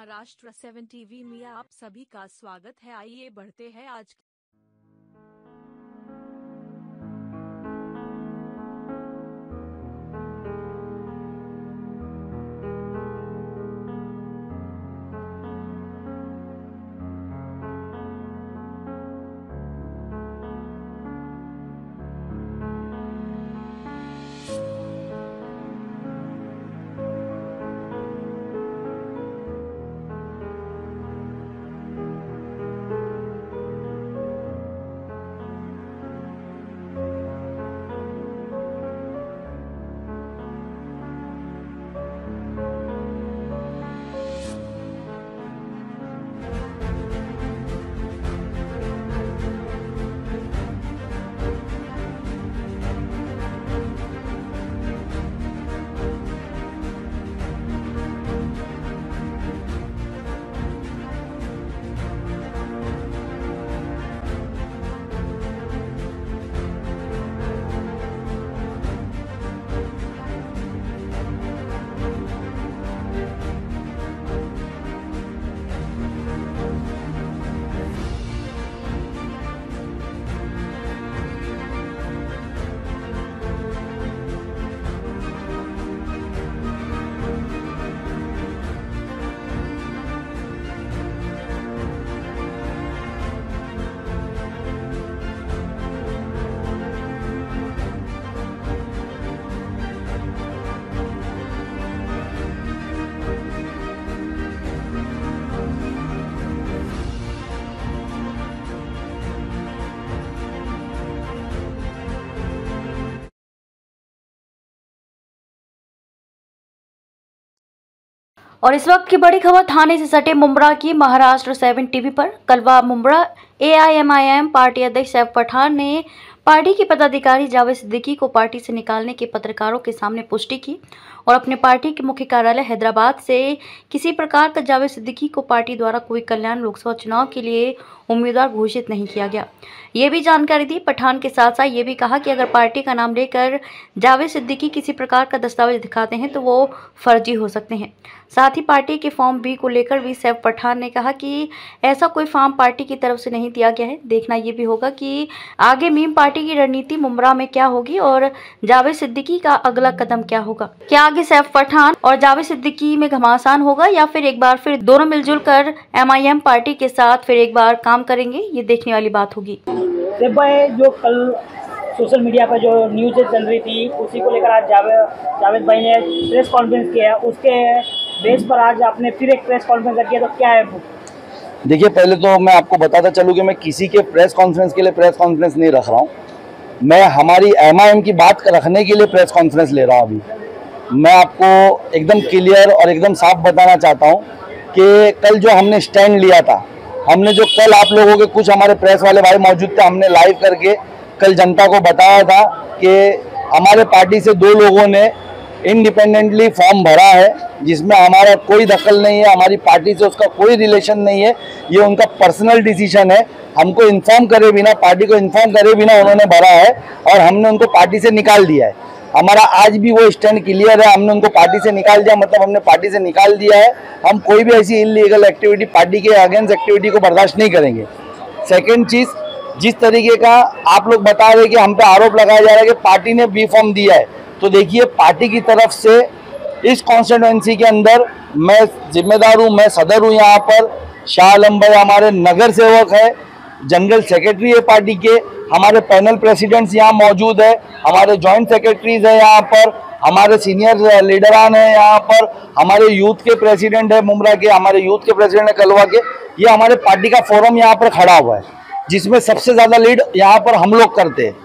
Maharashtra 7 TV में आप सभी का स्वागत है। आइए बढ़ते हैं आज और इस वक्त की बड़ी खबर थाने से सटे मुंब्रा की महाराष्ट्र 7 टीवी पर। कलवा मुंब्रा AIMIM पार्टी अध्यक्ष सैफ पठान ने पार्टी के पदाधिकारी जावेद सिद्दीकी को पार्टी से निकालने की पत्रकारों के सामने पुष्टि की और अपने पार्टी के मुख्य कार्यालय हैदराबाद से किसी प्रकार का जावेद सिद्दीकी को पार्टी द्वारा कोई कल्याण लोकसभा चुनाव के लिए उम्मीदवार घोषित नहीं किया गया। ये भी जानकारी दी। पठान के साथ साथ ये भी कहा कि अगर पार्टी का नाम लेकर जावेद सिद्दीकी किसी प्रकार का दस्तावेज दिखाते हैं तो वो फर्जी हो सकते हैं। साथ ही पार्टी के फॉर्म बी को लेकर भी सैफ पठान ने कहा कि ऐसा कोई फॉर्म पार्टी की तरफ से नहीं दिया गया है। देखना ये भी होगा कि आगे मीम पार्टी की रणनीति मुंब्रा में क्या होगी और जावेद सिद्दीकी का अगला कदम क्या होगा। क्या आगे सैफ पठान और जावेद सिद्दीकी में घमासान होगा या फिर एक बार फिर दोनों मिलजुल कर MIM पार्टी के साथ फिर एक बार काम करेंगे, ये देखने वाली बात होगी। सैफ भाई, जो कल सोशल मीडिया पर जो न्यूज़ चल रही थी उसी को लेकर आज जावेद भाई ने प्रेस कॉन्फ्रेंस किया, उसके बेस पर आज आपने फिर एक प्रेस कॉन्फ्रेंस किया, तो क्या है? देखिए, पहले तो मैं आपको बताता चलूँ कि मैं किसी के प्रेस कॉन्फ्रेंस के लिए प्रेस कॉन्फ्रेंस नहीं रख रहा हूँ। मैं हमारी MIM की बात रखने के लिए प्रेस कॉन्फ्रेंस ले रहा हूँ। अभी मैं आपको एकदम क्लियर और एकदम साफ बताना चाहता हूँ कि कल जो हमने स्टैंड लिया था, हमने जो कल आप लोगों के कुछ हमारे प्रेस वाले भाई मौजूद थे, हमने लाइव करके कल जनता को बताया था कि हमारे पार्टी से 2 लोगों ने इंडिपेंडेंटली फॉर्म भरा है जिसमें हमारा कोई दखल नहीं है, हमारी पार्टी से उसका कोई रिलेशन नहीं है, ये उनका पर्सनल डिसीजन है। हमको इन्फॉर्म करे बिना, पार्टी को इन्फॉर्म करे बिना उन्होंने भरा है और हमने उनको पार्टी से निकाल दिया है। हमारा आज भी वो स्टैंड क्लियर है, हमने उनको पार्टी से निकाल दिया, मतलब हमने पार्टी से निकाल दिया है। हम कोई भी ऐसी इलीगल एक्टिविटी, पार्टी के अगेंस्ट एक्टिविटी को बर्दाश्त नहीं करेंगे। सेकेंड चीज़, जिस तरीके का आप लोग बता रहे कि हम पे आरोप लगाया जा रहा है कि पार्टी ने बी फॉर्म दिया है, तो देखिए पार्टी की तरफ से इस कॉन्स्टिट्यूएंसी के अंदर मैं जिम्मेदार हूँ, मैं सदर हूँ। यहाँ पर शाह आलम भाई हमारे नगर सेवक है, जनरल सेक्रेटरी है पार्टी के, हमारे पैनल प्रेसिडेंट्स यहाँ मौजूद है, हमारे जॉइंट सेक्रेटरीज है यहाँ पर, हमारे सीनियर लीडरान है यहाँ पर, हमारे यूथ के प्रेसिडेंट है मुंब्रा के, हमारे यूथ के प्रेसिडेंट है कलवा के। ये हमारे पार्टी का फोरम यहाँ पर खड़ा हुआ है जिसमें सबसे ज़्यादा लीड यहाँ पर हम लोग करते हैं।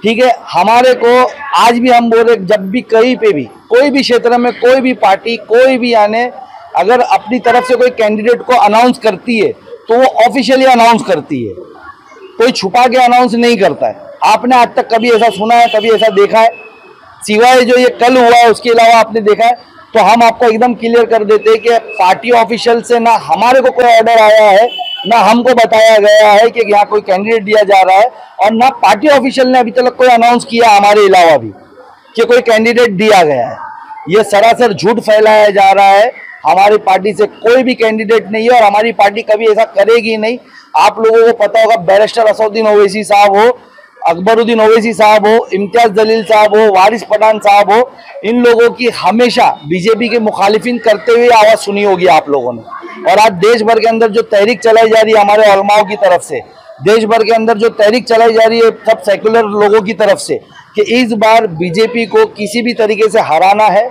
ठीक है, हमारे को आज भी हम बोल रहे, जब भी कहीं पे भी कोई भी क्षेत्र में कोई भी पार्टी कोई भी आने अगर अपनी तरफ से कोई कैंडिडेट को अनाउंस करती है तो वो ऑफिशियली अनाउंस करती है, कोई छुपा के अनाउंस नहीं करता है। आपने आज तक कभी ऐसा सुना है, कभी ऐसा देखा है? सिवाय जो ये कल हुआ है उसके अलावा आपने देखा है? तो हम आपको एकदम क्लियर कर देते हैं कि पार्टी ऑफिशियल से ना हमारे को कोई ऑर्डर आया है, ना हमको बताया गया है कि यहाँ कोई कैंडिडेट दिया जा रहा है, और ना पार्टी ऑफिशियल ने अभी तक कोई अनाउंस किया हमारे अलावा भी कि कोई कैंडिडेट दिया गया है। ये सरासर झूठ फैलाया जा रहा है। हमारी पार्टी से कोई भी कैंडिडेट नहीं है और हमारी पार्टी कभी ऐसा करेगी नहीं। आप लोगों को पता होगा, बैरिस्टर असदुद्दीन ओवैसी साहब हो, अकबरुद्दीन ओवैसी साहब हो, इम्तियाज जलील साहब हो, वारिस पठान साहब हो, इन लोगों की हमेशा बीजेपी के मुखालिफिन करते हुए आवाज सुनी होगी आप लोगों ने। और आज देश भर के अंदर जो तहरीक चलाई जा रही है हमारे उलमाओं की तरफ से, देश भर के अंदर जो तहरीक चलाई जा रही है सब सेकुलर लोगों की तरफ से, कि इस बार बीजेपी को किसी भी तरीके से हराना है,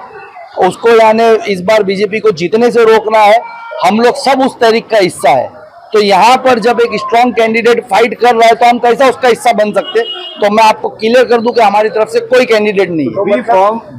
उसको यानी इस बार बीजेपी को जीतने से रोकना है, हम लोग सब उस तहरीक का हिस्सा है। तो यहाँ पर जब एक स्ट्रॉन्ग कैंडिडेट फाइट कर रहा है तो हम कैसा उसका हिस्सा बन सकते। तो मैं आपको क्लियर कर दूं कि हमारी तरफ से कोई कैंडिडेट नहीं है।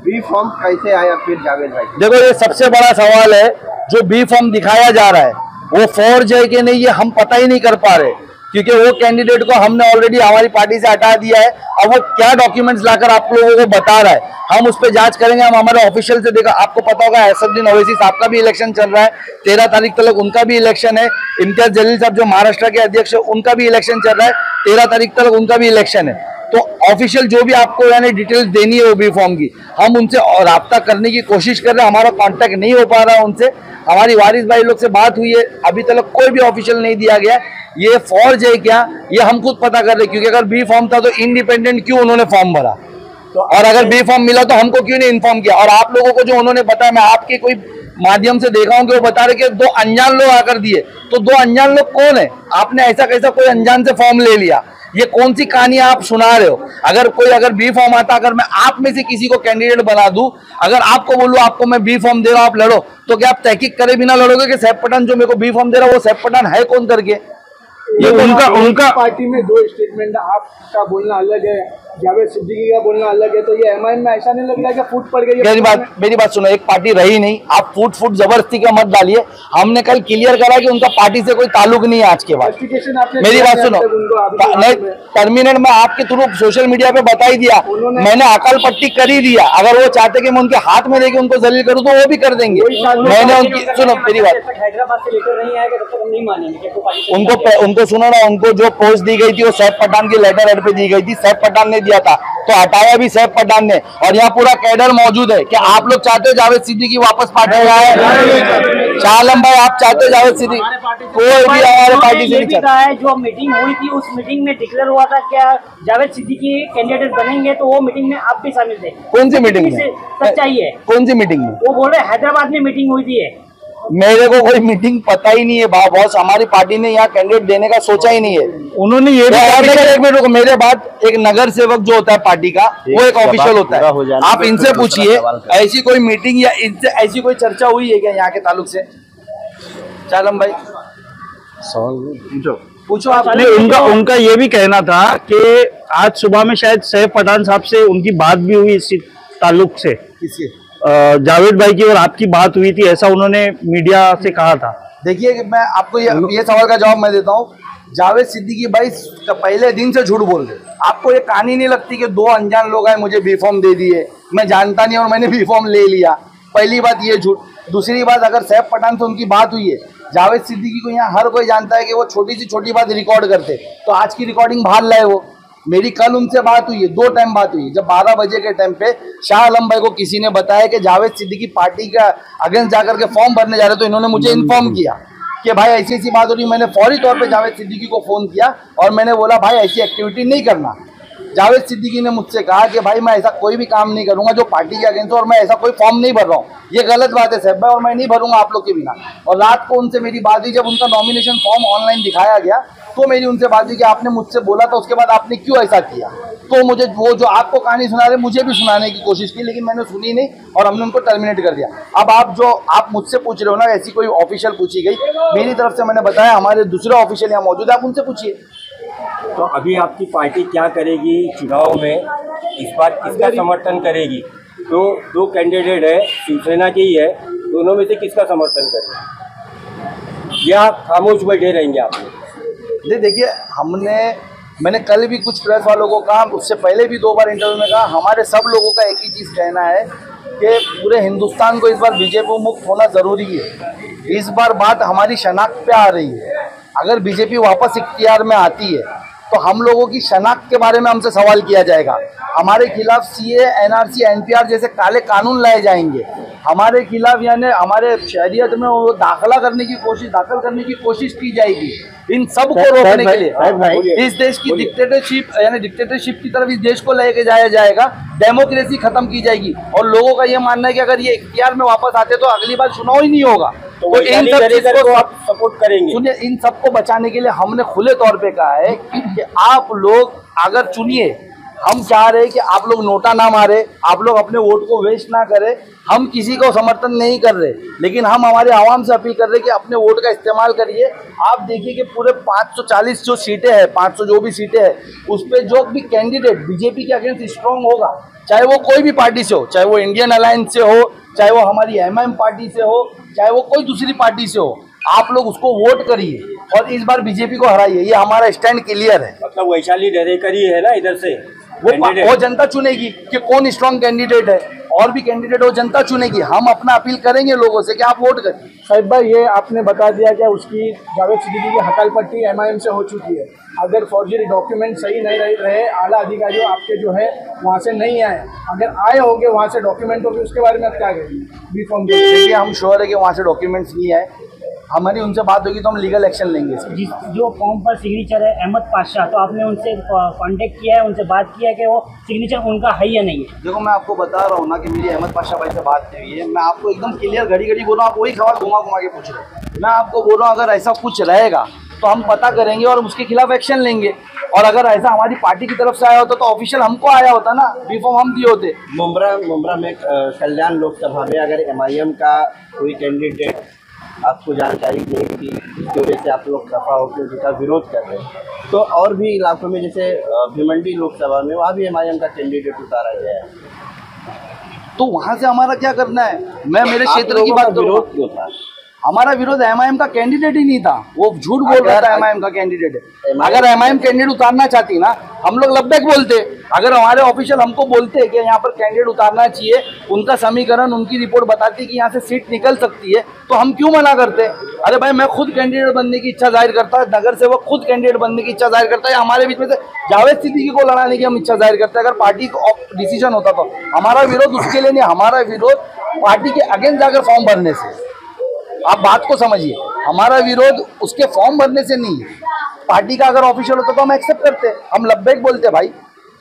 बी फॉर्म कैसे आया फिर जावेद भाई? देखो, ये सबसे बड़ा सवाल है। जो बी फॉर्म दिखाया जा रहा है वो फॉर्ज है कि नहीं, ये हम पता ही नहीं कर पा रहे, क्योंकि वो कैंडिडेट को हमने ऑलरेडी हमारी पार्टी से हटा दिया है। अब वो क्या डॉक्यूमेंट्स लाकर आप लोगों को बता रहा है, हम उस पर जांच करेंगे। हम हमारे ऑफिशियल से देखा, आपको पता होगा असदुद्दीन ओवैसी साहब का भी इलेक्शन चल रहा है, 13 तारीख तक उनका भी इलेक्शन है। इम्तियाज जलील साहब जो महाराष्ट्र के अध्यक्ष है उनका भी इलेक्शन चल रहा है, 13 तारीख तक उनका भी इलेक्शन है। तो ऑफिशियल जो भी आपको यानी डिटेल्स देनी है वो बी फॉर्म की, हम उनसे राब्ता करने की कोशिश कर रहे हैं। हमारा कांटेक्ट नहीं हो पा रहा है उनसे। हमारी वारिस भाई लोग से बात हुई है, अभी तक कोई भी ऑफिशियल नहीं दिया गया। ये फॉर्ज है क्या, ये हम खुद पता कर रहे हैं, क्योंकि अगर बी फॉर्म था तो इंडिपेंडेंट क्यों उन्होंने फॉर्म भरा, और अगर बी फॉर्म मिला तो हमको क्यों नहीं इन्फॉर्म किया। और आप लोगों को जो उन्होंने बताया, मैं आपके कोई माध्यम से देखा हूं कि वो बता रहे कि 2 अनजान लोग आकर दिए। तो 2 अनजान लोग कौन है? आपने ऐसा कैसा कोई अनजान से फॉर्म ले लिया? ये कौन सी कहानी आप सुना रहे हो? अगर बी फॉर्म आता, अगर मैं आप में से किसी को कैंडिडेट बना दूं, अगर आपको बोलूं आपको मैं बी फॉर्म दे रहा हूं आप लड़ो, तो क्या आप तहकीक करे बिना लड़ोगे कि सैफ पठान जो मेरे को बी फॉर्म दे रहा है वो सैफ पठान है कौन करके? ये उनका पार्टी में 2 स्टेटमेंट, आपका बोलना अलग है, जावेद सिद्दीकी का बोलना अलग है। तो ये एमआईएम में ऐसा नहीं लग रहा है कि फूट पड़ गई? मेरी बात सुनो, एक पार्टी रही नहीं, आप फूट जबरदस्ती का मत डालिए। हमने कल क्लियर करा कि उनका पार्टी से कोई ताल्लुक नहीं है आज के बाद। मेरी बात सुनो, नहीं टर्मिनेट में आपके थ्रू सोशल मीडिया पे बता ही दिया, मैंने अकाल पट्टी कर ही दिया। अगर वो चाहते कि मैं उनके हाथ में देके उनको जलील करूँ तो वो भी कर देंगे। मैंने उनकी सुनो मेरी बात, हैदराबाद से लेकर नहीं आएगा तब तक हम नहीं मानेंगे। उनको सुनो ना, उनको जो पोस्ट दी गई थी वो सैफ पठान की लेटर हेड पे दी गई थी, सैफ पठान ने दिया था, तो हटाया भी सैफ पठान ने। और यहाँ पूरा कैडर मौजूद है। क्या आप लोग चाहते हो जावेद सिद्दीकी वापस पार्टी में आए? शाह आलम भाई, आप चाहते हो जावेद सिद्दीकी? कोई भी हमारे पार्टी से नहीं चाहता है। जो मीटिंग हुई थी उस मीटिंग में डिक्लेयर हुआ था क्या जावेद सिद्दीकी कैंडिडेट बनेंगे, तो वो मीटिंग में आप भी शामिल थे? कौन सी मीटिंग में? सच्चाई है? कौन सी मीटिंग में? वो बोल रहे हैदराबाद में मीटिंग हुई थी। मेरे को कोई मीटिंग पता ही नहीं है बॉस। हमारी पार्टी ने यहाँ कैंडिडेट देने का सोचा ही नहीं है। उन्होंने ये भी एक मिनट रुको, मेरे बाद एक नगर सेवक जो होता है पार्टी का, वो एक ऑफिशियल होता है। आप इनसे पूछिए ऐसी कोई मीटिंग या इनसे ऐसी कोई चर्चा हुई है क्या यहाँ के ताल्लुक से? चालम भाई पूछो आप। उनका ये भी कहना था कि आज सुबह में शायद सैफ पठान साहब से उनकी बात भी हुई इसी ताल्लुक से। किसके? जावेद भाई की और आपकी बात हुई थी, ऐसा उन्होंने मीडिया से कहा था। देखिए कि मैं आपको ये सवाल का जवाब मैं देता हूँ। जावेद सिद्दीकी भाई पहले दिन से झूठ बोल रहे। आपको ये कहानी नहीं लगती कि 2 अनजान लोग आए मुझे बी फॉर्म दे दिए, मैं जानता नहीं और मैंने बी फॉर्म ले लिया? पहली बात ये झूठ। दूसरी बात, अगर सैफ पठान से उनकी बात हुई है, जावेद सिद्दीकी को यहाँ हर कोई जानता है कि वो छोटी सी छोटी बात रिकॉर्ड करते, तो आज की रिकॉर्डिंग बाहर लाए वो। मेरी कल उनसे बात हुई है, 2 टाइम बात हुई। जब 12 बजे के टाइम पे शाह आलम भाई को किसी ने बताया कि जावेद सिद्दीकी पार्टी का अगेंस्ट जाकर के फॉर्म भरने जा रहे, तो इन्होंने मुझे इन्फॉर्म किया कि भाई ऐसी ऐसी बात हो रही। मैंने फौरी तौर पे जावेद सिद्दीकी को फोन किया और मैंने बोला भाई ऐसी एक्टिविटी नहीं करना। जावेद सिद्दीकी ने मुझसे कहा कि भाई मैं ऐसा कोई भी काम नहीं करूंगा जो पार्टी के अगेंस्ट हो, और मैं ऐसा कोई फॉर्म नहीं भर रहा हूँ, ये गलत बात है साहब भाई, और मैं नहीं भरूंगा आप लोग के बिना। और रात को उनसे मेरी बात हुई, जब उनका नॉमिनेशन फॉर्म ऑनलाइन दिखाया गया तो मेरी उनसे बात हुई कि आपने मुझसे बोला था, उसके बाद आपने क्यों ऐसा किया? तो मुझे वो जो आपको कहानी सुना रहे मुझे भी सुनाने की कोशिश की, लेकिन मैंने सुनी नहीं और हमने उनको टर्मिनेट कर दिया। अब आप मुझसे पूछ रहे हो ना, ऐसी कोई ऑफिशियल पूछी गई, मेरी तरफ से मैंने बताया हमारे दूसरे ऑफिशियल यहाँ मौजूद है, आप उनसे पूछिए। तो अभी आपकी पार्टी क्या करेगी चुनाव में? इस बार किसका समर्थन करेगी? तो 2 कैंडिडेट है, शिवसेना के ही है, दोनों में से किसका समर्थन करेगी या खामोश बैठे रहेंगे आप? देखिए, मैंने कल भी कुछ प्रेस वालों को कहा, उससे पहले भी 2 बार इंटरव्यू में कहा, हमारे सब लोगों का एक ही चीज़ कहना है कि पूरे हिंदुस्तान को इस बार बीजेपी मुक्त होना ज़रूरी है। इस बार बात हमारी शनाख्त पे आ रही है। अगर बीजेपी वापस इख्तियार में आती है तो हम लोगों की शनाख्त के बारे में हमसे सवाल किया जाएगा। हमारे खिलाफ सीए, एनआरसी, एनपीआर जैसे काले कानून लाए जाएंगे। हमारे खिलाफ यानी हमारे शहरियत में वो दाखिल करने की कोशिश की जाएगी। इन सब को रोकने के लिए इस देश की डिक्टेटरशिप की तरफ इस देश को लेके जाया जाएगा। डेमोक्रेसी खत्म की जाएगी और लोगों का ये मानना है कि अगर ये इख्तियार में वापस आते तो अगली बार चुनाव ही नहीं होगा। तो इन सब चीजों को आप सपोर्ट करेंगे? सुनिए, इन सबको बचाने के लिए हमने खुले तौर पे कहा है कि आप लोग अगर चुनिए, हम चाह रहे हैं कि आप लोग नोटा ना मारे, आप लोग अपने वोट को वेस्ट ना करें। हम किसी को समर्थन नहीं कर रहे, लेकिन हम हमारे आवाम से अपील कर रहे हैं कि अपने वोट का इस्तेमाल करिए। आप देखिए कि पूरे 540 जो सीटें हैं, 500 जो भी सीटें हैं, उस पर जो भी कैंडिडेट बीजेपी के अगेंस्ट स्ट्रॉन्ग होगा, चाहे वो कोई भी पार्टी से हो, चाहे वो इंडियन अलायंस से हो, चाहे वो हमारी एमआईएम पार्टी से हो, चाहे वो कोई दूसरी पार्टी से हो, आप लोग उसको वोट करिए और इस बार बीजेपी को हराइए। ये हमारा स्टैंड क्लियर है। मतलब वैशाली डरेकर ही है ना इधर से, वो जनता चुनेगी कि कौन स्ट्रॉन्ग कैंडिडेट है, और भी कैंडिडेट वो जनता चुनेगी। हम अपना अपील करेंगे लोगों से कि आप वोट करिए। साहिब भाई, ये आपने बता दिया कि उसकी जावेद सिद्दीकी की हकाल पट्टी एमआईएम से हो चुकी है। अगर फौजी डॉक्यूमेंट सही नहीं रहे, आला अधिकारी आपके जो है वहाँ से नहीं आए, अगर आए होंगे वहाँ से डॉक्यूमेंट होंगे, उसके बारे में आप क्या कहेंगे? बी फॉर्म देखिए, हम श्योर है कि वहाँ से डॉक्यूमेंट्स नहीं आए। हमारी उनसे बात होगी तो हम लीगल एक्शन लेंगे। जो फॉर्म पर सिग्नेचर है अहमद पाशा, तो आपने उनसे कांटेक्ट किया है, उनसे बात किया है कि वो सिग्नेचर उनका है या नहीं है? देखो, मैं आपको बता रहा हूँ ना कि मेरी अहमद पाशा भाई से बात हुई है। मैं आपको एकदम क्लियर घड़ी बोल रहा हूँ, आप वही सवाल घुमा के पूछ रहे हैं। मैं आपको बोल रहा हूँ अगर ऐसा कुछ रहेगा तो हम पता करेंगे और उसके खिलाफ एक्शन लेंगे। और अगर ऐसा हमारी पार्टी की तरफ से आया होता तो ऑफिशियल हमको आया होता ना, बी फॉर्म हम दिए होते। मुंब्रा में कल्याण लोकसभा में अगर एमआईएम का कोई कैंडिडेट आपको जानकारी देगी, जिसकी वजह से आप लोग दफा होकर उसका विरोध कर रहे हैं, तो और भी इलाकों में जैसे भिवंडी लोकसभा में वहाँ भी एमआईएम का कैंडिडेट उतारा गया है, तो वहाँ से हमारा क्या करना है? मैं मेरे क्षेत्र की बात करूँ। विरोध क्यों था? हमारा विरोध एमआईएम का कैंडिडेट ही नहीं था, वो झूठ बोल रहा था एमआईएम का कैंडिडेट है। अगर एमआईएम कैंडिडेट उतारना चाहती ना, हम लोग लब्बैक बोलते। अगर हमारे ऑफिशियल हमको बोलते कि यहाँ पर कैंडिडेट उतारना चाहिए, उनका समीकरण, उनकी रिपोर्ट बताती कि यहाँ से सीट निकल सकती है, तो हम क्यों मना करते? अरे भाई, मैं खुद कैंडिडेट बनने की इच्छा जाहिर करता है, नगर सेवक खुद कैंडिडेट बनने की इच्छा जाहिर करता है, हमारे बीच में से जावेद सिद्दीकी को लड़ाने की हम इच्छा जाहिर करते हैं। अगर पार्टी का डिसीजन होता तो हमारा विरोध उसके लिए नहीं, हमारा विरोध पार्टी के अगेंस्ट जाकर फॉर्म भरने से। आप बात को समझिए, हमारा विरोध उसके फॉर्म भरने से नहीं है। पार्टी का अगर ऑफिशियल होता तो हम एक्सेप्ट करते, हम लब्बैक बोलते। भाई,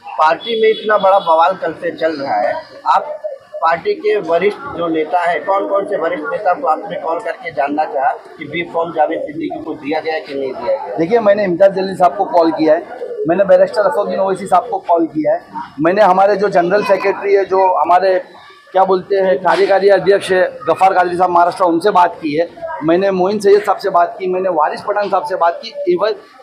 पार्टी में इतना बड़ा बवाल कल से चल रहा है, आप पार्टी के वरिष्ठ जो नेता है, कौन कौन से वरिष्ठ नेता को आपने कॉल करके जानना चाहा कि बी फॉर्म जावेद सिद्दीकी को दिया गया कि नहीं दिया गया? देखिए, मैंने इम्तियाज जलील साहब को कॉल किया है, मैंने बैरिस्टर असदुद्दीन ओवैसी साहब को कॉल किया है, मैंने हमारे जो जनरल सेक्रेटरी है, जो हमारे क्या बोलते हैं कार्यकारी अध्यक्ष है गफ़ार कादरी साहब महाराष्ट्र, उनसे बात की है, मैंने मोइन सैयद साहब से बात की, मैंने वारिस पठान साहब से बात की।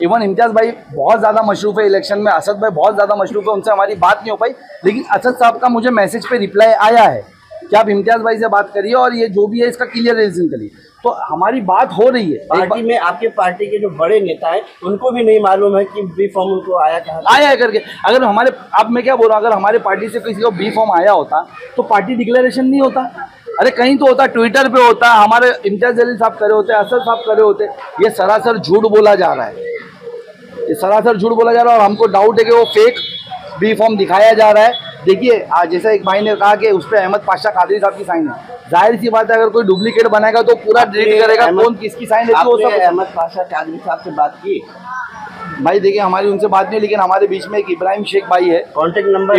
इवन इम्तियाज़ भाई बहुत ज़्यादा मशरूफ़ है इलेक्शन में, असद भाई बहुत ज़्यादा मशरूफ़ है, उनसे हमारी बात नहीं हो पाई। लेकिन असद साहब का मुझे मैसेज पे रिप्लाई आया है कि आप इम्तियाज़ भाई से बात करिए और ये जो भी है इसका क्लियरेशन करिए। तो हमारी बात हो रही है। पार्टी में आपके पार्टी के जो बड़े नेता हैं उनको भी नहीं मालूम है कि बी फॉर्म उनको आया कहाँ आया है करके। अगर हमारे, अब मैं क्या बोल रहा हूँ, अगर हमारे पार्टी से किसी को बी फॉर्म आया होता तो पार्टी डिक्लेरेशन नहीं होता। अरे कहीं तो होता, ट्विटर पे होता, हमारे इम्तियाज जलील साहब करे होते, असद साहब करे होते। ये सरासर झूठ बोला जा रहा है, ये सरासर झूठ बोला जा रहा है और हमको डाउट है कि वो फेक बी फॉर्म दिखाया जा रहा है। देखिए, आज जैसा एक भाई ने कहा कि उस पर अहमद पाशा कादरी साहब की साइन है, जाहिर सी बात है अगर कोई डुप्लीकेट बनाएगा तो पूरा डिलीट करेगा कौन किसकी साइन है। आपने अहमद पाशा कादरी साहब से बात की? भाई देखिए, हमारी उनसे बात नहीं, लेकिन हमारे बीच में एक इब्राहिम शेख भाई है, कॉन्टेक्ट नंबर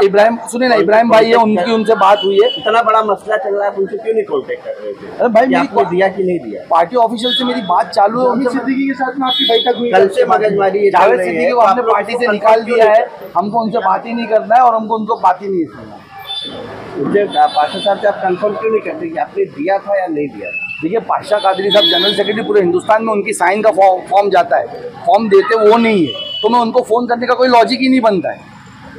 इब्राहिम सुनिए ना, इब्राहिम भाई है, उनकी उनसे बात हुई है। इतना बड़ा मसला चल रहा है, उनसे क्यों नहीं कॉन्टेक्ट कर रहे थे? अरे भाई, आपने दिया कि नहीं दिया? पार्टी ऑफिशियल से मेरी बात चालू है, जावेद सिद्दीकी के साथ में आपकी बैठक हुई, कल से मगजमारी जावेद सिद्दीकी को हमने पार्टी से निकाल दिया है, हमको उनसे बात ही नहीं करना है और हमको उनको बात ही नहीं सुनना। पाशा साहब से आप कंफर्म क्यों नहीं करते कि आपने दिया था या नहीं दिया? देखिए, पाशा कादरी साहब जनरल सेक्रेटरी पूरे हिंदुस्तान में, उनकी साइन का फॉर्म जाता है, फॉर्म देते वो नहीं है, तो मैं उनको फ़ोन करने का कोई लॉजिक ही नहीं बनता है।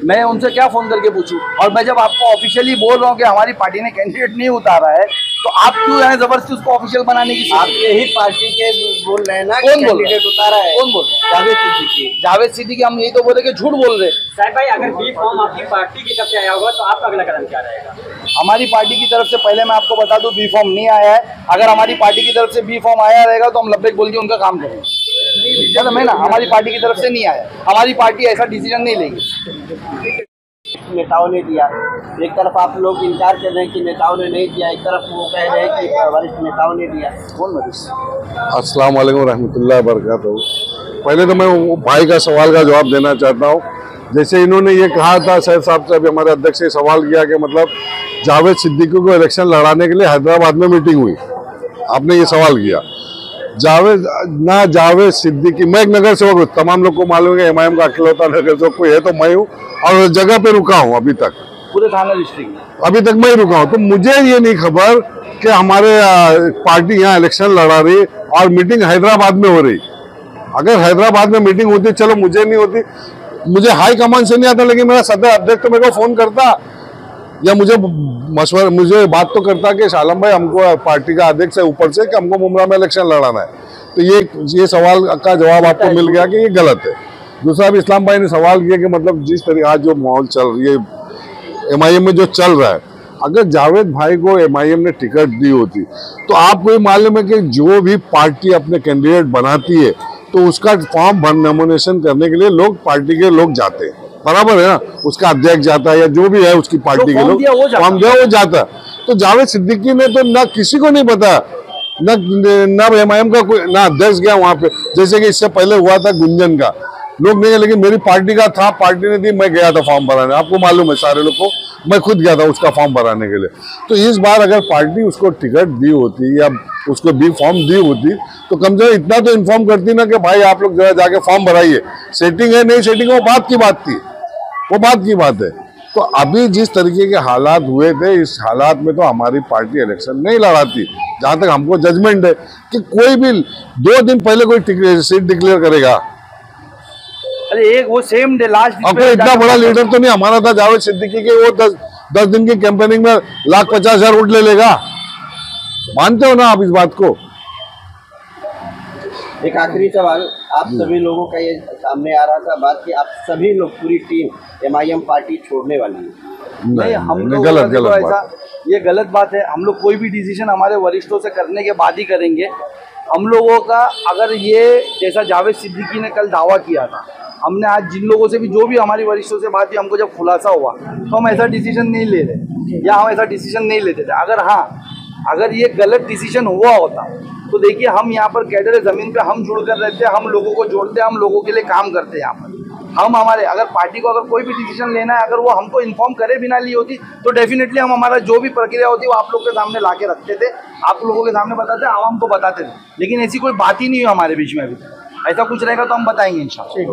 मैं उनसे क्या फ़ोन करके पूछूं? और मैं जब आपको ऑफिशियली बोल रहा हूँ कि हमारी पार्टी ने कैंडिडेट नहीं उतारा है, तो आप क्यों है जबरदस्ती उसको ऑफिशियल बनाने की? आप यही पार्टी के बोल रहे हैं ना, कौन बोल कैंडिडेट उतारा है? कौन बोल रहे हैं? जावेद सिद्दीकी। जावेद सिद्दीकी, हम यही तो बोल रहे कि झूठ बोल रहे। साहब भाई, अगर बी फॉर्म आपकी पार्टी की तरफ से आया होगा तो आपका अगला कदम क्या रहेगा? हमारी पार्टी की तरफ से पहले मैं आपको बता दूं, बी फॉर्म नहीं आया है। अगर हमारी पार्टी की तरफ से बी फॉर्म आया रहेगा तो हम लब्बैक बोल के उनका काम करेंगे। खत्म है ना, हमारी पार्टी की तरफ से नहीं आया, हमारी पार्टी ऐसा डिसीजन नहीं लेगी। नेताओं ने दिया, एक तरफ आप लोग इनकार कर रहे हैं कि नेताओं ने नहीं दिया, एक तरफ वो कह रहे हैं कि वरिष्ठ नेताओं ने दिया। कौन वरिष्ठ? अस्सलाम वालेकुम रहमतुल्लाहि व बरकातहू। पहले तो मैं भाई का सवाल का जवाब देना चाहता हूँ। जैसे इन्होंने ये कहा था, सैयद साहब से अभी हमारे अध्यक्ष ने सवाल किया कि मतलब जावेद सिद्दीकी को इलेक्शन लड़ाने के लिए हैदराबाद में मीटिंग हुई, आपने ये सवाल किया। जावेद सिद्दीकी, मैं एक नगर सेवक हूँ, तमाम लोग को मालूम है MIM का अकेलौता नगर सेवक कोई है तो मैं हूँ, और उस जगह पे रुका हूँ अभी तक, पूरे थाना डिस्ट्रिक्ट अभी तक मैं ही रुका हूँ। तो मुझे ये नहीं खबर कि हमारे पार्टी यहाँ इलेक्शन लड़ा रही और मीटिंग हैदराबाद में हो रही। अगर हैदराबाद में मीटिंग होती, चलो मुझे नहीं होती, मुझे हाई कमान से नहीं आता, लेकिन मेरा सदर अध्यक्ष तो मेरे को फोन करता या मुझे बात तो करता कि शालम भाई हमको पार्टी का अध्यक्ष है ऊपर से कि हमको मुमरा में इलेक्शन लड़ाना है। तो ये सवाल का जवाब आपको मिल गया कि ये गलत है। दूसरा भी इस्लाम भाई ने सवाल किया कि मतलब जिस तरह आज जो माहौल चल रही है MIM में जो चल रहा है, अगर जावेद भाई को MIM ने टिकट दी होती तो आपको ये मालूम है कि जो भी पार्टी अपने कैंडिडेट बनाती है तो उसका फॉर्म नॉमिनेशन करने के लिए लोग पार्टी के लोग जाते हैं, बराबर है ना, उसका अध्यक्ष जाता है या जो भी है उसकी पार्टी के लोग फॉर्म दिया वो जाता है। तो जावेद सिद्दीकी ने तो ना किसी को नहीं बताया, ना MIM का कोई ना अध्यक्ष गया वहां पे, जैसे कि इससे पहले हुआ था गुंजन का, लोग नहीं गए, लेकिन मेरी पार्टी का था, पार्टी ने दी, मैं गया था फॉर्म भराने, आपको मालूम है सारे लोग को, मैं खुद गया था उसका फॉर्म भराने के लिए। तो इस बार अगर पार्टी उसको टिकट दी होती या उसको भी फॉर्म दी होती तो कम से कम इतना तो इन्फॉर्म करती ना कि भाई आप लोग जरा जाके फॉर्म भराइए, सेटिंग है नहीं सेटिंग वो बात की बात थी, वो बात की बात है। तो अभी जिस तरीके के हालात हुए थे, इस हालात में तो हमारी पार्टी इलेक्शन नहीं लड़ाती, जहां तक हमको जजमेंट है कि कोई भी 2 दिन पहले कोई सीट डिक्लेयर करेगा। अरे एक वो सेम डे लास्ट, और कोई इतना बड़ा लीडर तो नहीं हमारा था जावेद सिद्दीकी के, वो 10 दिन की कैंपेनिंग में 1,50,000 वोट ले लेगा, मानते हो ना आप इस बात को? एक आखिरी सवाल, आप सभी लोगों का ये सामने आ रहा था बात कि आप सभी लोग पूरी टीम MIM पार्टी छोड़ने वाली है। नहीं, हम लोग गलत ऐसा, ये गलत बात है। हम लोग कोई भी डिसीजन हमारे वरिष्ठों से करने के बाद ही करेंगे। हम लोगों का अगर ये जैसा जावेद सिद्दीकी ने कल दावा किया था, हमने आज जिन लोगों से भी जो भी हमारी वरिष्ठों से बात की, हमको जब खुलासा हुआ तो हम ऐसा डिसीजन नहीं ले रहे या हम ऐसा डिसीजन नहीं लेते थे। अगर ये गलत डिसीजन हुआ होता तो देखिए हम यहाँ पर कैडर ज़मीन पे हम जुड़ कर रहते, हम लोगों को जोड़ते, हम लोगों के लिए काम करते हैं यहाँ पर। हम हमारे अगर पार्टी को अगर कोई भी डिसीजन लेना है, अगर वो हमको इन्फॉर्म करे बिना ली होती तो डेफिनेटली हम हमारा जो भी प्रक्रिया होती वो आप लोग के सामने ला के रखते थे, आप लोगों के सामने बताते, आवाम को बताते थे। लेकिन ऐसी कोई बात ही नहीं हुई हमारे बीच में अभी। ऐसा कुछ रहेगा तो हम बताएंगे इंशाल्लाह।